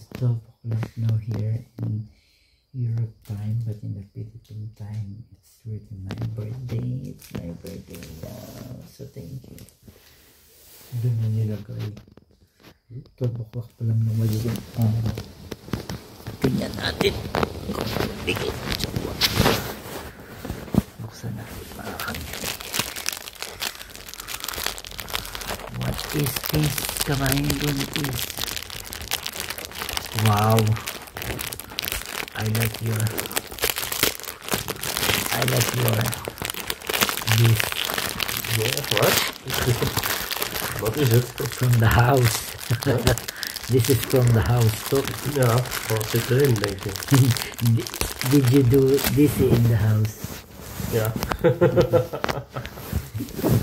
It's 12 o'clock now here in Europe time, but in the Philippine time, it's really my birthday. It's my birthday. So thank you. Doon na nilagay. 12 o'clock pa lang na malilim. Tingnan natin. Bigay ko siya. Buksan natin mga kanya. What is this? Kamahin doon is. Wow. I like your this. Yeah, what? What is it? From the house. This is from the house too. Ja, wat zit erin, denk je? Did you do this in the house? Ja.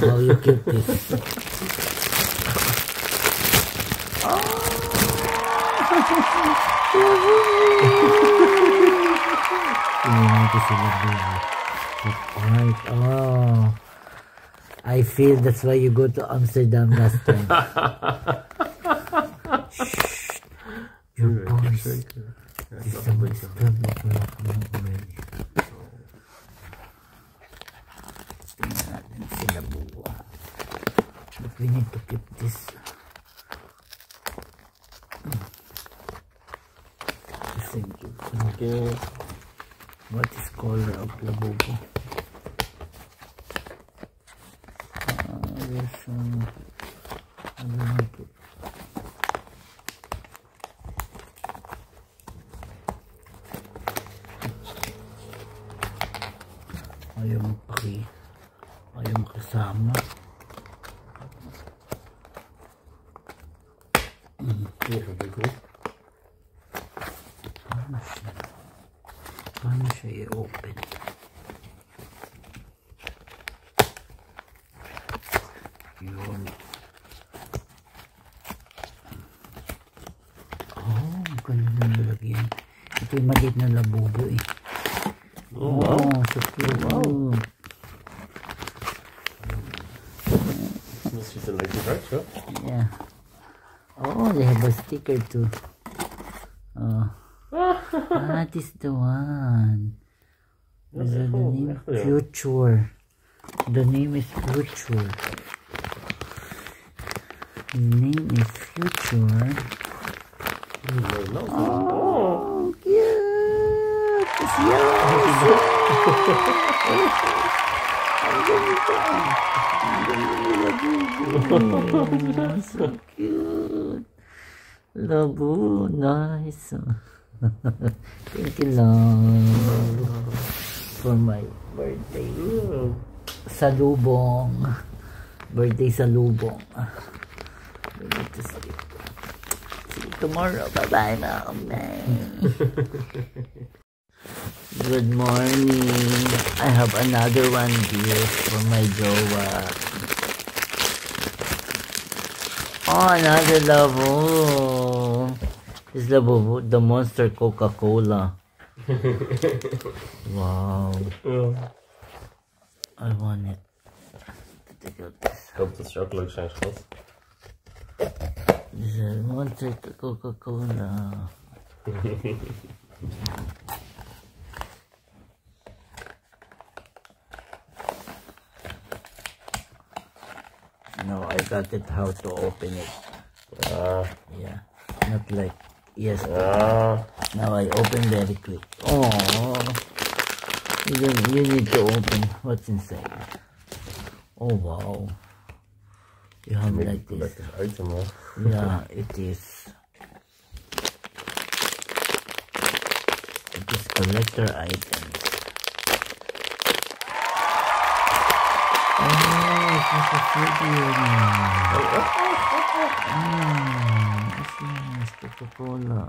How you keep this? Right. Oh, I feel that's why you go to Amsterdam last time. Shh. Your voice. This is but we need to keep this. Thank you. Okay. What is color of labubo? There's some. I don't like it. Ayaw magpaki. Ayaw makasama. Ingewikkeld. Paano siya i-open? Yun. Oh, ganda na nalagyan. Ito yung maliit na labubo eh. Oh, so cute. Wow. Dat ziet er lekker uit, zo. Yeah. Oh, they have a sticker too. Oh. That is the one. Is that the name? Future. The name is Future. The name is Future. Oh, cute. It's yellow. So cute. Labu, nice. Thank you long for my birthday. Salubong. Birthday salubong. We need to sleep. See you tomorrow. Bye-bye now. Good morning. I have another one here for my jowa. Oh, another labo. This is the Monster Coca-Cola. Wow. I want it. Ik hoop dat ze ook leuk zijn, schat. This is Monster Coca-Cola. No, I got it how to open it. Yeah, not like yesterday. Now I open very quick. Oh, you need to open what's inside. Oh wow, you have like this. Item, huh? Yeah, it is. It is collector items. Oh, it's like a figure. It's nice, Coca-Cola.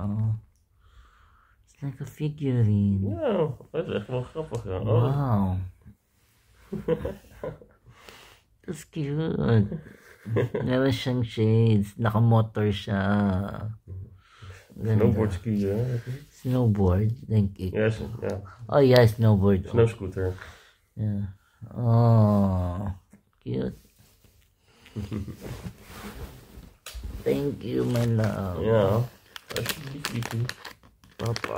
It's like a figurine. Ja, dat is echt wel grappig. Ja. Wow. That's cute. Meron siyang shades. Naka-motor siya. Snowboard skiën, hè? Snowboard, denk ik. Ja, ja. Oh ja, snowboard. Snowscooter. Ja. Oh, cute. Thank you, my love. Ja. Alsjeblieft, Lieke. Papa.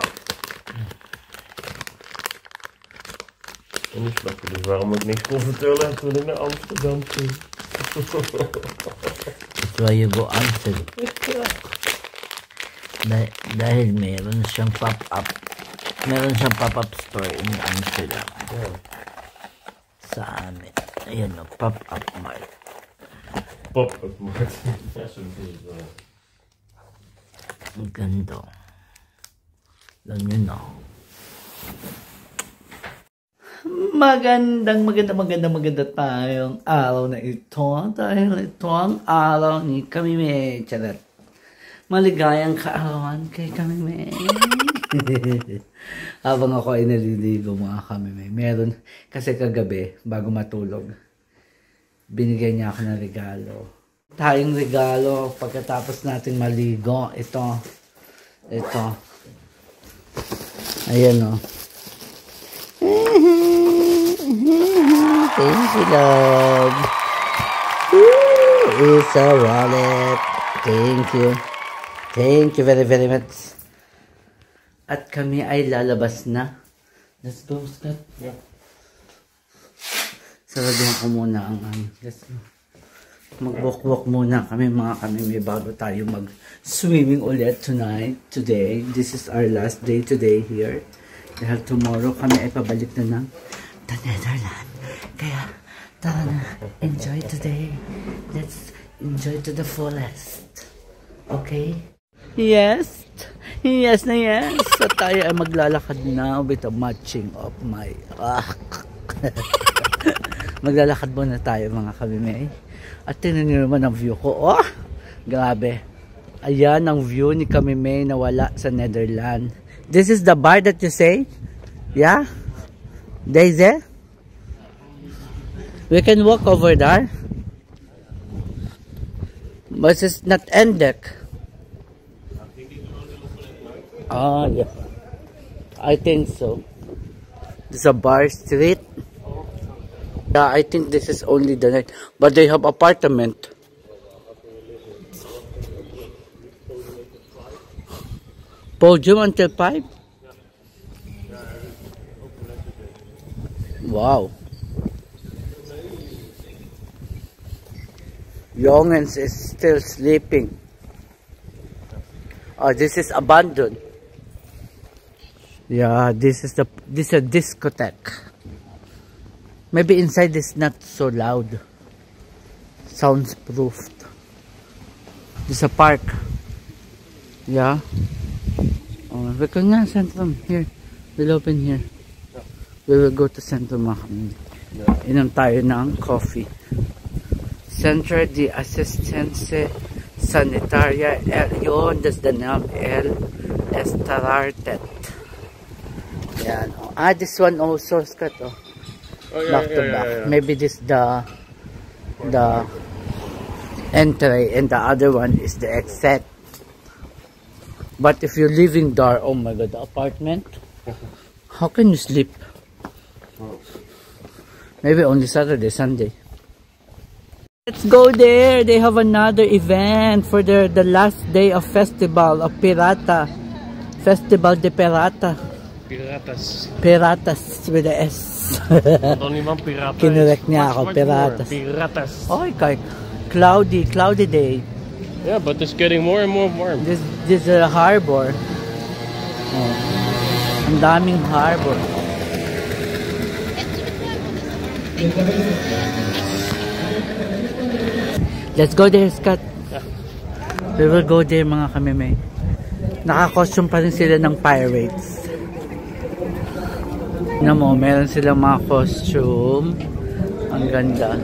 En die snappen dus waarom ik niks kon vertellen toen ik naar Amsterdam ging. That's why you go Amsterdam. Dahil meron siyang pop-up. Meron siyang pop-up store in Amsterdam. Yeah. Sa amin. Ayan o, pop-up mart. Pop-up mart. Ja, zo is het wel. Ang ganda. Alam nyo na. Maganda tayong araw na ito. Dahil ito ang araw ni Kamime. Charat. Maligayang kaarawan kay Kamime. Habang ako ay naliligo mga Kamime. Meron, kasi kagabi, bago matulog, binigay niya ako ng regalo. Tayong regalo pagkatapos natin maligo. Ito. Ayan o. Thank you, love. It's a wallet. Thank you. Thank you very, very much. At kami ay lalabas na. Let's go, Scott. Yeah. Saradihan ko muna ang let's go. Mag-walk-walk muna kami mga Kamime bago tayo mag-swimming ulit today. This is our last day today here. Dahil tomorrow kami ay pabalik na ng the Netherlands. Kaya, tara na, enjoy today. Let's enjoy to the fullest. Okay? Yes! Yes na yes! So tayo ay maglalakad na with a matching of my... Maglalakad muna tayo mga Kamime. At tinan niyo naman ang view ko. Oh! Grabe. Ayan ang view ni Kamime na wala sa Netherlands. This is the bar that you say? Yeah? Daisy? We can walk over there. But it's not ended. Ah, yeah. I think so. This is a bar street. Yeah, I think this is only the night. But they have apartment. Podium until 5? Wow. Jongens is still sleeping. Oh, this is abandoned. Yeah, this is a discotheque. Maybe inside is not so loud. Sounds proofed. This is a park. Yeah. Oh, we can na Centrum here. We'll open here. We will go to Centrum mga Kamime. Inom tayo ng coffee. Centre de Assistance Sanitaria. Yun, that's the name. El Estarartet. Yan. Ah, this one also, Scott. Oh. Back to back. Maybe this the entry and the other one is the exit. But if you're living there, oh my god, the apartment, how can you sleep? Maybe only Saturday, Sunday. Let's go there. They have another event for the last day of festival of Pirata. Festival de Pirata. Piratas. Piratas with a S. Dan iemand piratas. Kinurek niya ako, Piratas. Piratas. Oh, kay cloudy day. Yeah, but it's getting more and more warm. This is a harbor. Oh. Ang daming harbor. Let's go there, Scott. Yeah. We will go there mga Kamime. Naka-costume pa rin sila ng pirates. Mo, meron silang mga costume. Ang ganda.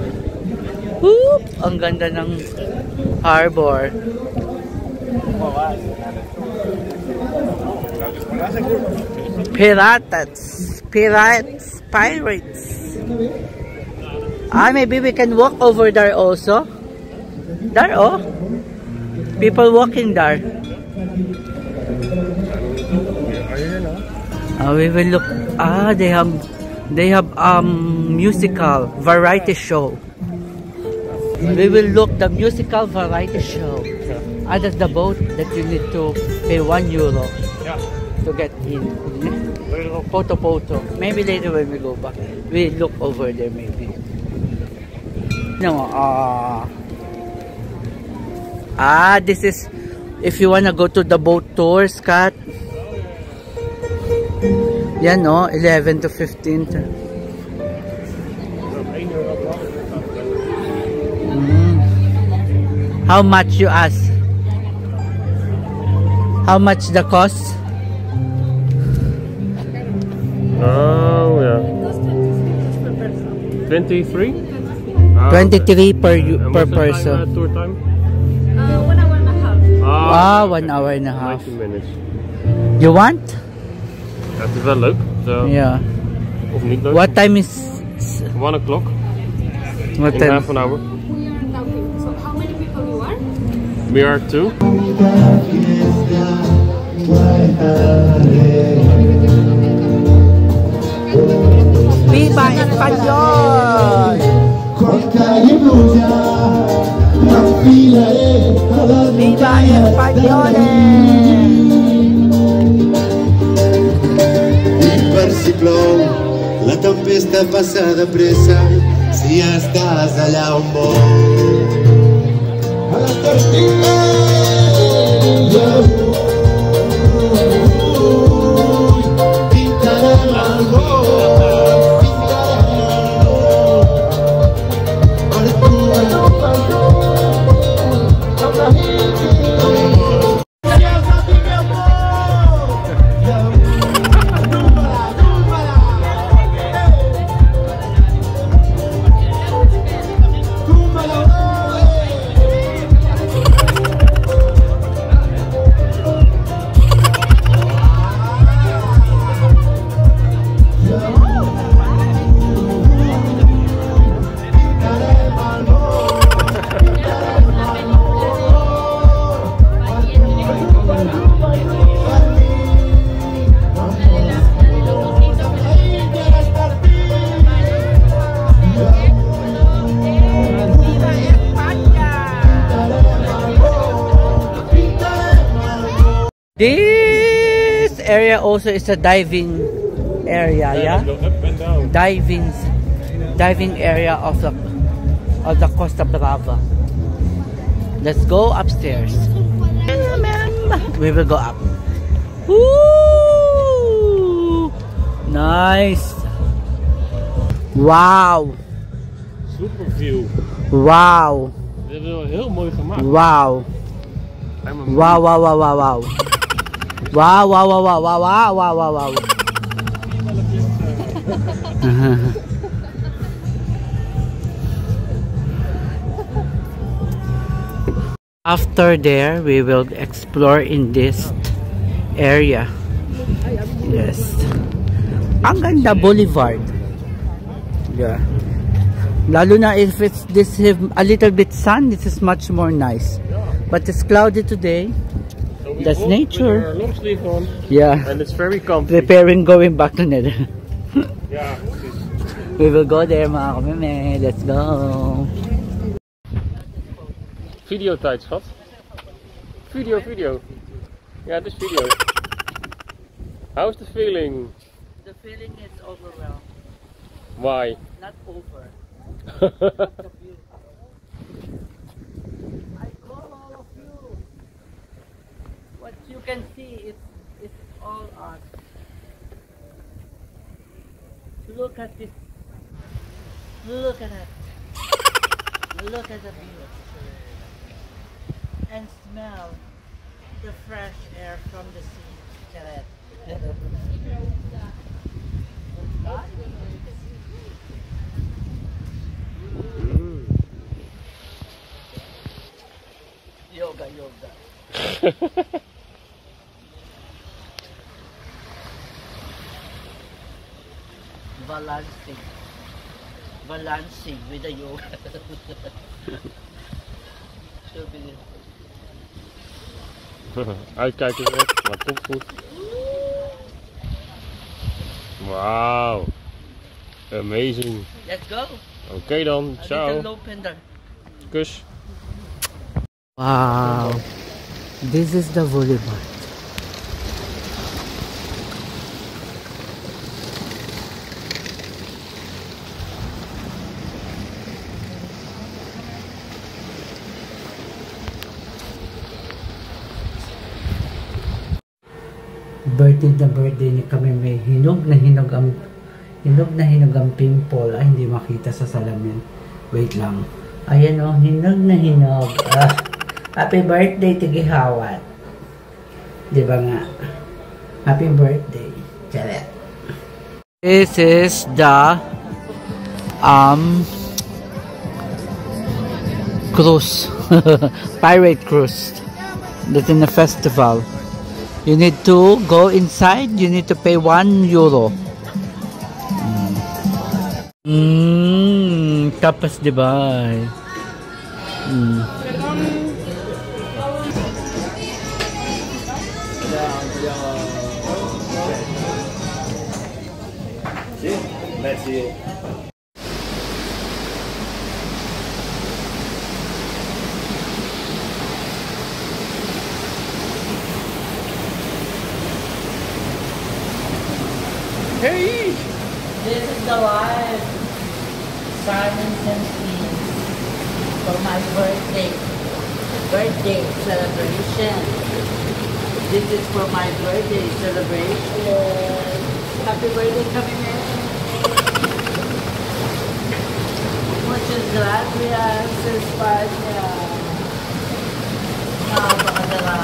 Whoop! Ang ganda ng harbor. Pirates. Pirates. Ah, maybe we can walk over there also. There, oh. People walking there. We will look. Ah, they have musical variety show. We will look the musical variety show. That's the boat that you need to pay €1 Ja. to get in. Photo. Maybe later when we go back, we look over there maybe. No, this is if you wanna go to the boat tour, Scott. Yan no, 11 to 15. How much you ask? How much the cost? Oh yeah. 23? 23 per What's the person. Time, tour time? 1 hour and a half. Ah, 1 hour and a half. 90 minutes. You want? Het is wel leuk. Zo. Yeah. Of niet leuk. What time is 1 o'clock. what In time? half an hour. We are talking. So how many people you are? We are 2. Viva Español! Viva Español! Si plou, la tempesta passa de pressa si estàs allà on vols. A la tortilla pintarem el món, per tu This area also is a diving area, yeah? Go up and down. Diving area of the Costa Brava. Let's go upstairs. We will go up. Woo! Nice. Wow. Super view. Wow. Dit is wel heel mooi gemaakt. Wow. Wow, wow, wow, wow, wow. Wow, wow, wow, wow, wow, wow, wow, wow, wow. After there, we will explore in this area. Yes. Ang ganda boulevard. Yeah. Lalo na if it's this a little bit sun, this is much more nice. But it's cloudy today. So we That's walk nature. With our long sleeve on, Yeah. and it's very comfy. Preparing going back to Nether. Ja, precies. We will go there mga kameme. Let's go. Videotijd, schat. Video. Ja, het is video. How's the feeling? The feeling is overwhelmed. Why? Not over. I call all of you. What you can see is all us. Look at this. Look at that. Look at the view. And smell the fresh air from the sea. Charet. Yoga. Balancing with the yoga. Uitkijken weer, maar komt goed. Wauw. Amazing. Let's go. Oké dan, ciao. Kus. Kus. Wow. This is the boulevard. Birthday ni kami, may hinog na hinog ang pimple. Ay, hindi makita sa salamin. Wait lang. Ayan o, hinog na hinog. Happy birthday, Tigihawat. Diba nga? Happy birthday. Charet. This is the cruise. Pirate cruise. That's in the festival. You need to go inside. You need to pay €1. Tapas Dubai. Let's see it. Hey! This is the live Simons and Keys for my birthday celebration. This is for my birthday celebration. Happy birthday, Camille. Muchas gracias, España. Napakadala.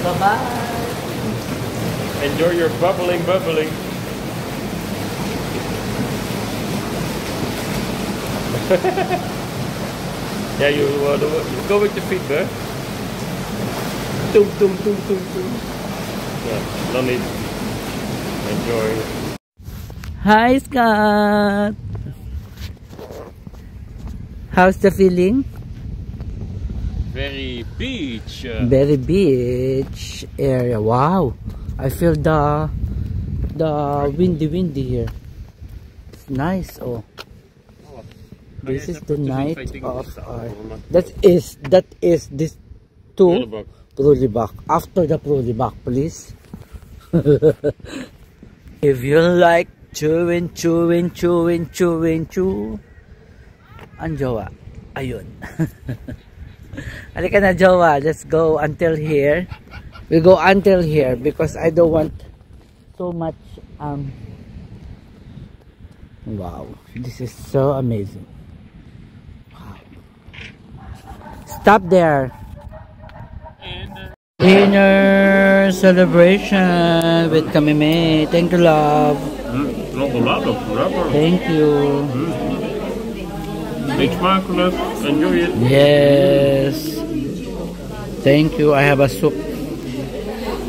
Bye-bye. Enjoy your bubbling. Yeah, you go with your feet there. Tum. Yeah, no need. Enjoy. Hi, Scott. How's the feeling? Very beach. Very beach area. Wow, I feel the windy here. It's nice. Oh, this is the night of our. That is this two Prulibak. After the Prulibak, please. If you like chewing, ang jowa, ayun. Halika na, jowa. Let's go until here. We go until here because I don't want so much. Wow, this is so amazing. Wow. Stop there. Dinner celebration with Kamime. Thank you, love. Thank you. Eet smakelijk. Enjoy it. Yes. Thank you. I have a soup.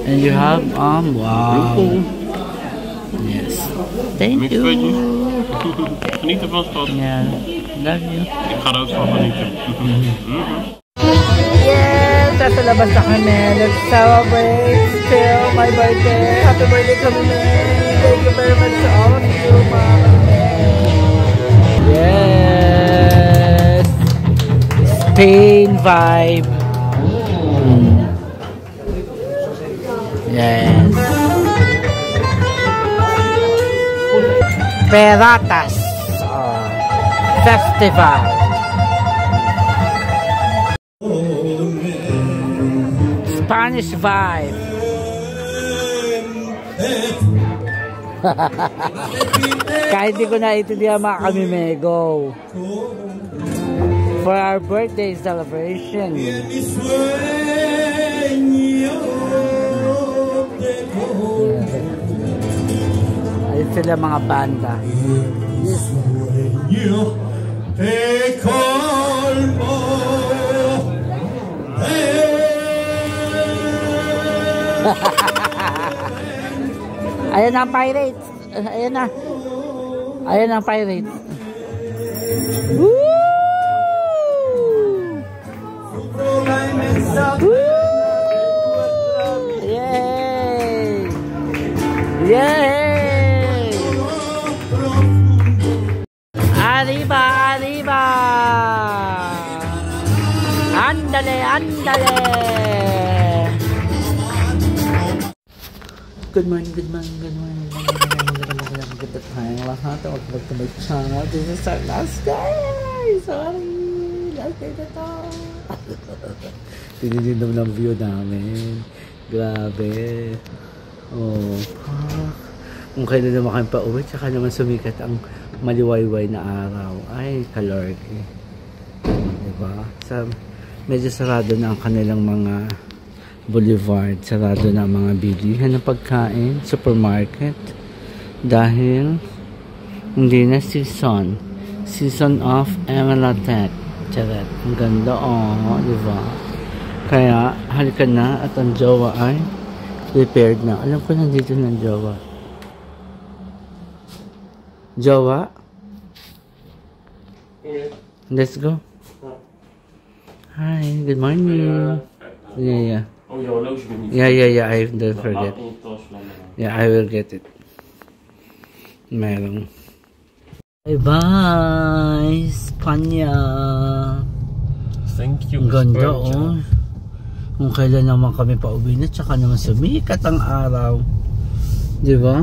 And you have wow. Yes. Thank you. Geniet ervan, schat. Yeah. Love you. Ik ga er ook van genieten. Yes, nasa labas na kami. Let's celebrate still my birthday. Happy birthday, Kamime. Thank you very much to all of you, mga yes. Spain vibe. Yes. Peratas Festival. Spanish vibe. Kahit di ko na ito diya mga Kamime, go. For our birthday celebration. Ayun sila mga banda. Ayan ang pirates. Ayan na. Ayan ang pirates. Woo! Yay! Yay! Arriba, arriba! Andale, andale! Good morning, good morning, good morning. Magandang tayong lahat. Welcome to my channel. This is our last day. Sorry. Last day na to. Tinignan ng view namin. Grabe. Oh. Kung kailan naman kami pa uwi, tsaka naman sumikat ang maliwayway na araw. Ay, kalorg. Diba? Medyo sarado na ang kanilang mga boulevard. Sarado na ang mga bilihan ng pagkain, supermarket. Dahil hindi na season. Season of Emalatek. Charet. Ang ganda, oh. Diba? Kaya, halika na at ang jowa ay prepared na. Alam ko nandito ng jowa. Jowa? Let's go. Hi, good morning. Yeah. Oh, jouw horloge weer niet. Yeah, I don't forget. Yeah, I will get it. Meron. Bye-bye, Spanya. Thank you. Ang ganda, oh. Kung kailan naman kami pa uwi na, tsaka naman sumikat ang araw. Diba?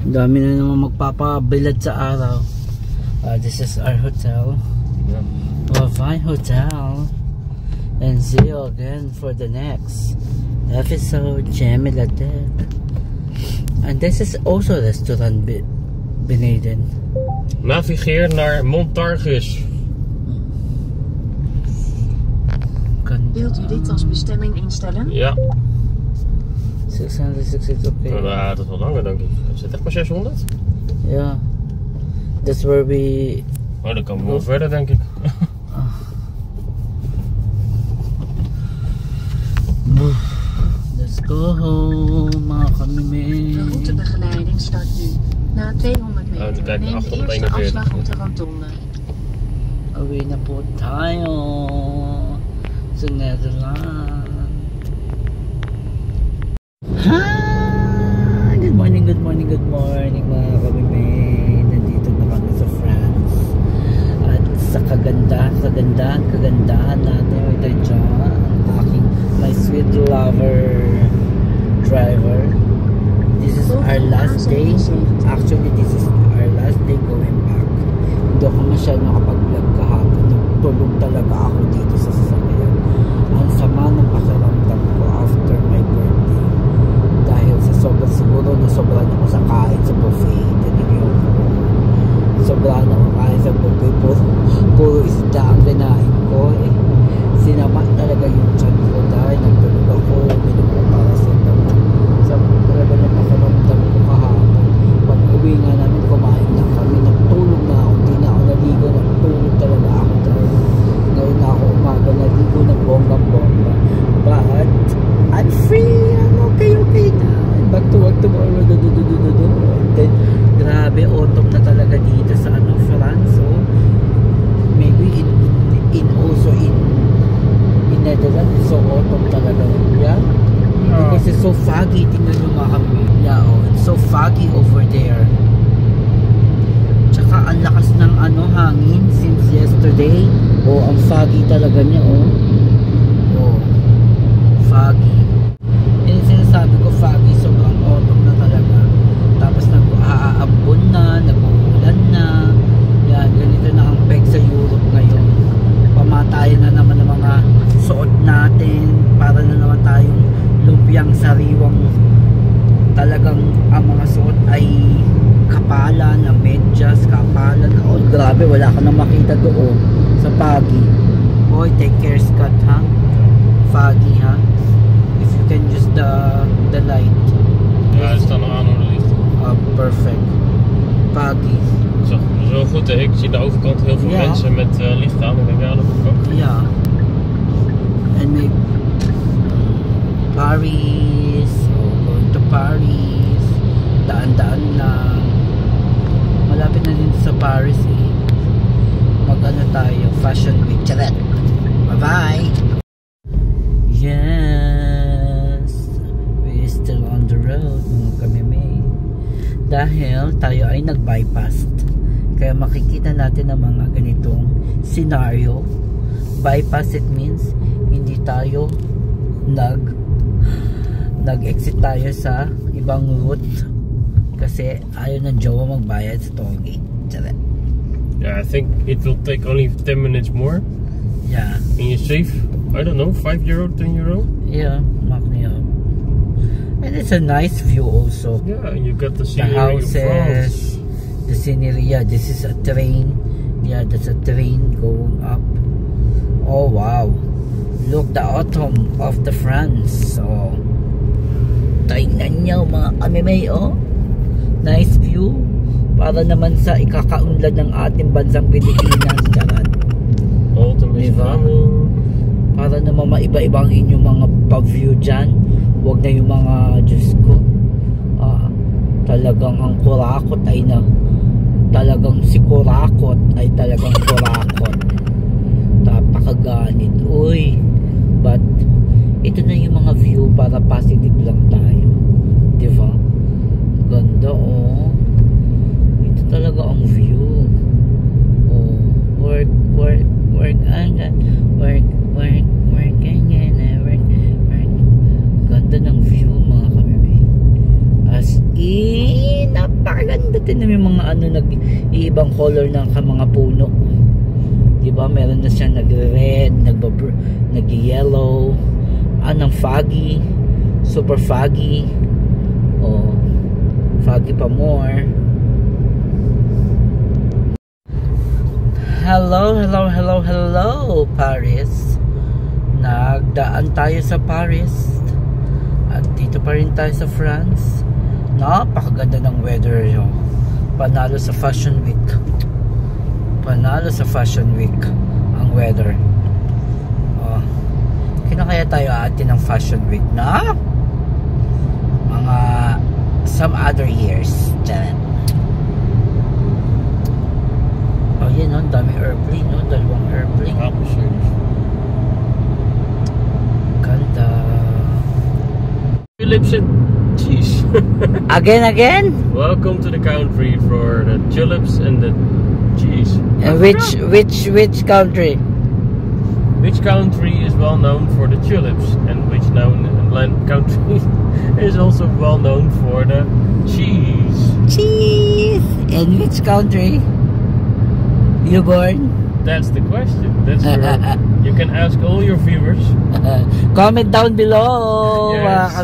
Dami na naman magpapabilad sa araw. This is our hotel. Bye-bye, hotel. And see you again for the next episode, Emalatek. And this is also restaurant beneden. Navigeer naar Montargis. Wilt u dit als bestemming instellen? Ja. 660, oké. Dat is wel langer, denk ik. Is het echt maar 600? Ja. That's where we... Oh, dan komen we wel verder, denk ik. Let's go home, mga kamime. De routebegeleiding start nu. Na 200 meter neem de eerste afslag op de rotonde. Uwi na po tayo sa Netherlands. Hi! Good morning, good morning, good morning mga kamime. Nandito na kami sa France. At sa kagandahan natin. Ito dyan. My sweet lover driver. This is our last day. Actually, this is our last day going back. Hindi ako masyadong nakapag-vlog kahapon. Nagtulog talaga ako dito sa sasakyan. Ang sama ng pakiramdam ko after my birthday. Dahil sa sobrang siguro na sobrang ako sa kain sa buffet. Sobrang ako kain sa buffet. Puro isda ang kinain ko eh. Sinama talaga yung chan ko dahil nagtulog ako, minum ko para sa talaga na makaramdam ko kahapon. Pag uwi nga namin, kumain na kami, nagtulog na ako, hindi na ako naligo, nagtulog talaga ako dahil ngayon na ako umaga, naligo na bonggang-bongga. But, I'm free, I'm okay na. Back to work tomorrow, and then, grabe, autumn na talaga dito sa France, so, maybe also in Netherlands, so autumn talaga. Yeah? Because it's so foggy. Tingnan nyo mga kami. Yeah, oh, it's so foggy over there. Tsaka ang lakas ng hangin since yesterday. Oh, ang foggy talaga niya, oh. Oh, foggy. Yung sinasabi ko, foggy, sobrang autumn na talaga. Tapos nag-aambon na, nag-uulan na. Yan, ganito na ang peg sa Europe ngayon. Pamatayan na naman ng mga suot natin, para na naman tayong lumpiang sariwang. Talagang ang mga suot ay kapalan, na medyas, kapalan. Oh, grabe, wala ka nang makita doon sa foggy. Boy, take care, Scott, ha? Foggy, ha? If you can use the light. Ja, het staat nog aan, hoor, de licht. Perfect. Foggy. Zo goed, hè? Ik zie aan de overkant heel veel mensen met licht aan. Ik denk, ja, dat moet ik ook. Ja. And maybe Paris, going to Paris, daan-daan lang. Malapit na din sa Paris eh. Mag-ano tayo, Fashion Week. Charet! Bye-bye! road, mga kamimay. Dahil tayo ay nag-bypass. Kaya makikita natin ang mga ganitong scenario. Bypass, it means hindi tayo nag-exit tayo sa ibang route kasi ayaw ng jowa magbayad sa toll gate. Yeah, I think it will take only 10 minutes more. Yeah. And you save, I don't know, €5, €10? Yeah, mark me up. And it's a nice view also. Yeah, and you got the The scenery of France. houses, the scenery. Yeah, this is a train. Yeah, that's a train going up. Oh wow, look, the autumn of the France. So tingnan nyo mga kamimay, oh, nice view. Para naman sa ikakaunlad ng ating bansang Pilipinas. Charot. Autumn is coming. Para naman maiba-ibang inyong mga pa-view dyan. Huwag na yung mga, Diyos ko, talagang ang kurakot ay talagang si kurakot ay talagang kurakot. Tapakaganit. Uy, but ito na yung mga view para positive lang tayo, diba? Ganda, oh. Ito talaga ang view. Oh, work ganda ng view mga kamimay. As in, napakaganda din na may mga nag-iibang color ng mga puno. Diba? Meron na siya nag-red, nag-yellow, anong foggy, super foggy, oh, foggy pa more. Hello, Paris. Nagdaan tayo sa Paris. At dito pa rin tayo sa France. Napakaganda ng weather yun. Panalo sa Fashion Week. Panalo sa Fashion Week ang weather. Oh. Kaya tayo atin ng Fashion Week na mga some other years. Diyan. Oh, yun, no? Dami airplane, no? Dalawang airplane. Ganda. Tulips and cheese. Again? Welcome to the country for the tulips and the cheese. And which country? Which country is well known for the tulips, and which country is also well known for the cheese? Cheese. And which country you born? That's the question. That's you can ask all your viewers. Comment down below. Yes.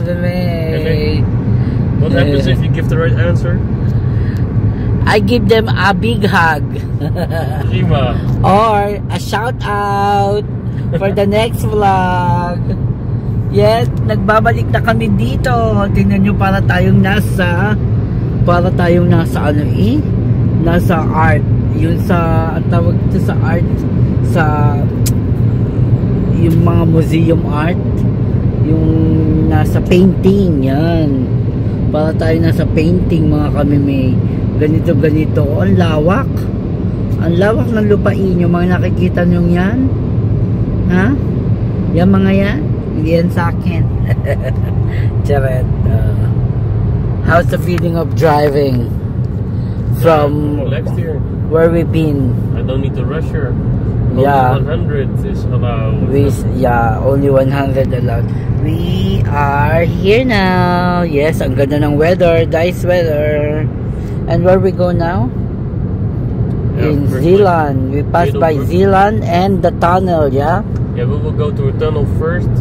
What happens if you give the right answer? I give them a big hug. Or a shout out for the next vlog. Yes, nagbabalik na kami dito. Tingnan nyo, para tayong nasa ano nasa art. Yun sa, ang tawag ito sa art, sa yung mga museum art, yung nasa painting, yan. Para tayo nasa painting mga kamimay. Ganito, ang lawak ng lupain, yung mga nakikita nyo yan, ha? Yan mga yan, hindi yan sa akin. Charot. How's the feeling of driving from where we've been? I don't need to rush here. Yeah. Only 100 is allowed. Only 100 allowed. We are here now. Yes, ang ganda ng weather, nice weather. And where we go now? In Zeeland. We pass by Zeeland and the tunnel, yeah? Yeah, we will go to a tunnel first,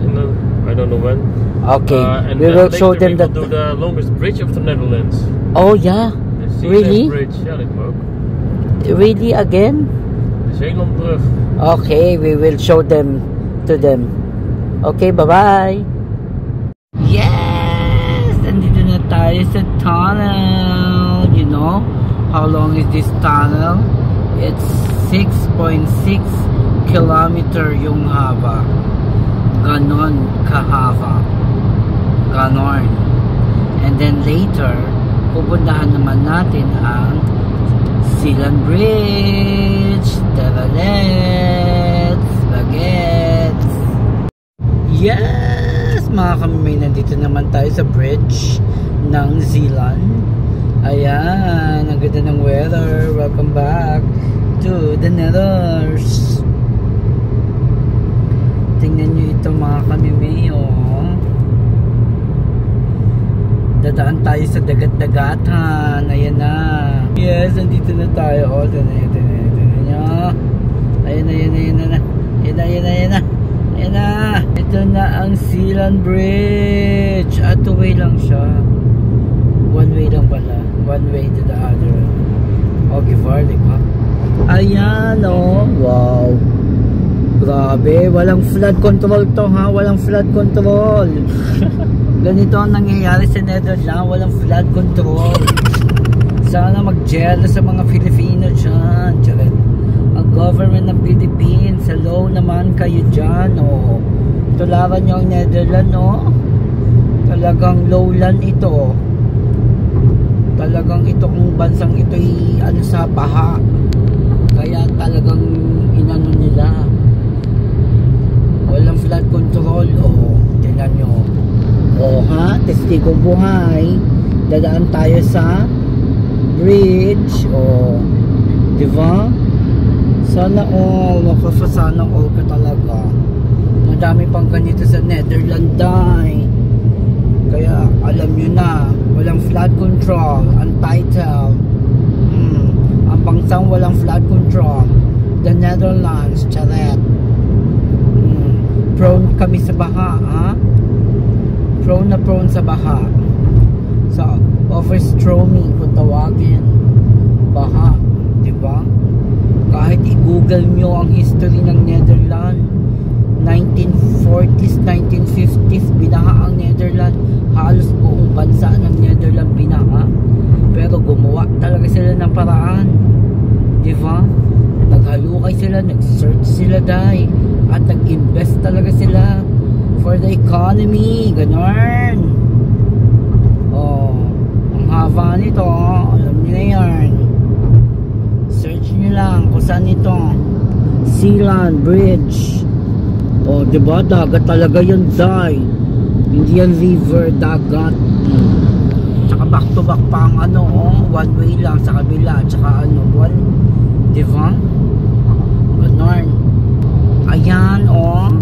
I don't know when. Okay, and we will show them we will do the longest bridge of the Netherlands. Oh yeah? The Really? Bridge, ja, dat ook. Really again? De Zeelandbrug. Okay, we will show them to them. Okay, bye-bye. Yes! Nandito na tayo sa tunnel. You know how long is this tunnel? It's 6.6 kilometer yung haba. Ganon kahaba. Ganon. And then later, pupuntahan naman natin ang Zeeland Bridge. Bagets. Yes! Mga kamimay, nandito naman tayo sa bridge. ng Zealand. Ayan, ang ganda ng weather. Welcome back to the Netherlands. Tingnan nyo ito mga kamimeo. Dadaan tayo sa dagat-dagatan. Ayan na. Yes, nandito na tayo. O, ito na. Ayan na. Ito na ang Zealand Bridge. At two-way lang siya. One way lang pala. One way to the other. O, Givardic ha. Ayan o. Wow. Grabe. Walang flood control to ha. Walang flood control. Ganito ang nangyayari sa Netherlands. Walang flood control. Sana mag-jello sa mga Filipino dyan. Charet. Ang government ng Philippines, hello naman kayo dyan. Oh. Tularan nyo ang Netherlands. Oh. Talagang lowland ito. Talagang ito kung bansang ito ay ano sa baha. Kaya talagang inano nila. Walang flood control. Oh. Tingnan nyo. O ha, testigo buhay. Dadaan tayo sa bridge. O, diba? Sana all, makapasana all ka talaga. Madami pang ganito sa Netherlands dahil. Kaya alam nyo na, walang flood control. Untitled. Ang bansang walang flood control, the Netherlands. Charet. Prone kami sa baha, ha? Prone sa baha, sa overstroming kung tawagin, baha, diba? Kahit i-google nyo ang history ng Netherlands, 1940s, 1950s, binaha ang Netherlands. Halos buong bansa ng Netherlands binaha, pero gumawa talaga sila ng paraan, diba? Naghalukay sila, nag-search sila dahil, at nag-invest talaga sila for the economy, ganon. Oh, ang haba nito, alam niyo na yan. Search niyo lang kung saan ito. Zealand Bridge. Oh, diba? Dagat talaga yun, dahil hindi yan river, dagat. Tsaka back to back pa ang ano, oh, one way lang sa kabila, tsaka ano, one, diba? Ganon. Ayan, oh.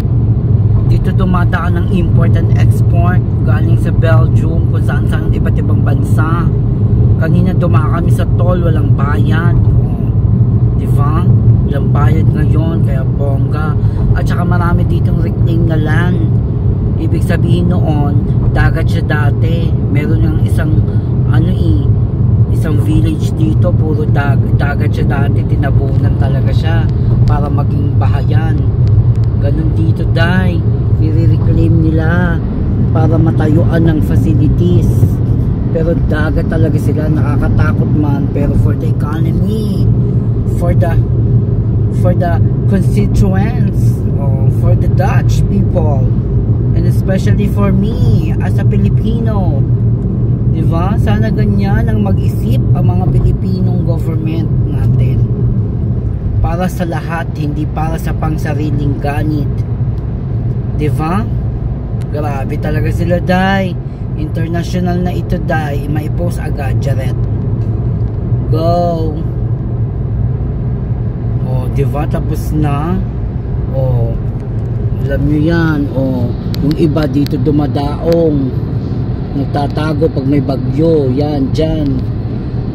Dito dumadaan ng import and export galing sa Belgium, kung saan saan iba't ibang bansa. Kanina dumaan kami sa toll, walang bayad. Oh, diba? Walang bayad ngayon, kaya bongga. At saka marami ditong reclaim na land. Ibig sabihin noon, dagat siya dati. Meron yung isang isang village dito, puro dagat siya dati. Tinabunan talaga siya para maging bahayan. Ganun dito dahil nire-reclaim nila para matayuan ng facilities. Pero dagat talaga sila, nakakatakot man. Pero for the economy, for the constituents, for the Dutch people, and especially for me as a Filipino, diba? Sana ganyan ang mag-isip ang mga Pilipinong government natin. Para sa lahat, hindi para sa pangsariling ganit. Diba? Grabe talaga sila, dai. International na ito, dai. May post agad, Jaret. Go. Oh, diba? Tapos na. Oh, alam nyo yan. Oh, yung iba dito dumadaong. Nagtatago pag may bagyo. Yan, dyan.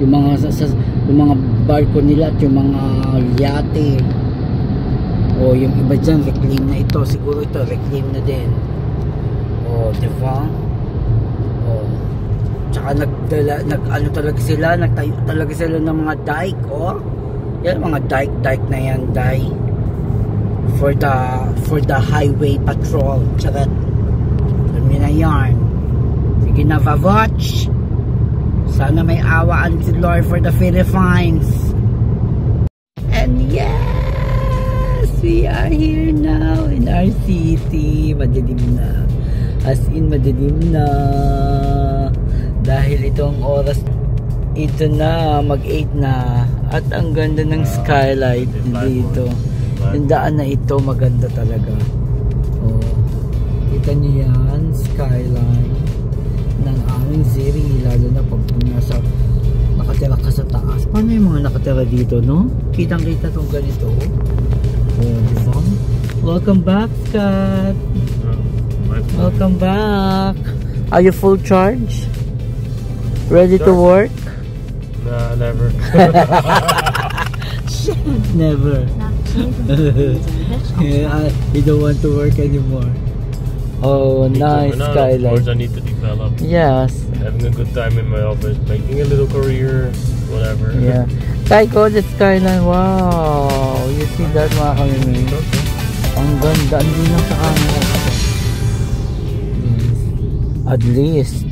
Yung mga barko nila at yung mga yate. O yung iba dyan reclaim na ito. Siguro ito reclaim na din. O diba? O tsaka ano talaga sila, nagtayo talaga sila ng mga dike. O yan, mga dike na yan, dike for the highway patrol. Charat. Alam nyo na yan. Sige na, watch. Sana may awaan si Lord for the Philippines. And yes, we are here now in our city. Madilim na. As in, madilim na. Dahil itong oras, ito na, mag-8 na. At ang ganda ng skylight dito. Yung daan na ito, maganda talaga. Oh, kita niyo yan, skyline ng aming city. Paano yung mga nakatira dito, no? Kitang-kita tong ganito. Oh, diba? Welcome back, Scott. Welcome back. Are you full charge? Ready to work? Nah, never. Never. Yeah, you don't want to work anymore. Oh, nice skyline. Of course, I need to develop. Yes. Having a good time in my office, making a little career, whatever. Yeah. Kay ko, the skyline. Wow. You see that, mga kamimig? Ang ganda. Hindi lang sa camera. At least,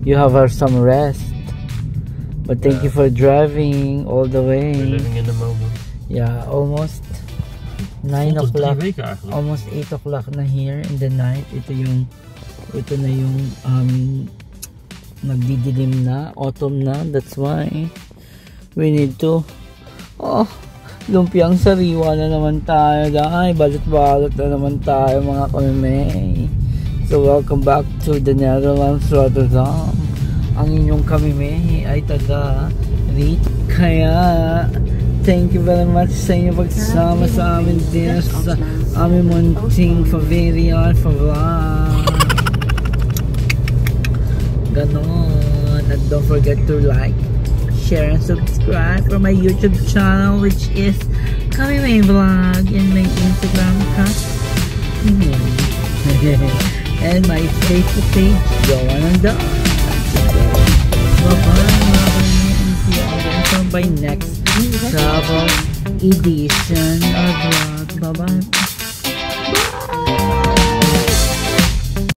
you have some rest. But thank you for driving all the way. We're living in the moment. Yeah, almost 9 o'clock. Almost 8 o'clock na here in the night. Ito na yung nagdidilim na, autumn na. That's why we need to lumpiang sariwa na naman tayo. Ay, balot-balot na naman tayo, mga kamimay. So welcome back to the Netherlands, Rotterdam. Ang inyong kamimay ay taga Riet. Kaya thank you very much sa inyo pagsama sa amin din sa aming munting Faverian vlog. Ganon. And don't forget to like, share, and subscribe for my YouTube channel, which is Kamimay Vlog, and my Instagram account and my Facebook page, Joanna Dog. Bye-bye, and see you again by next travel edition of vlog. Bye-bye.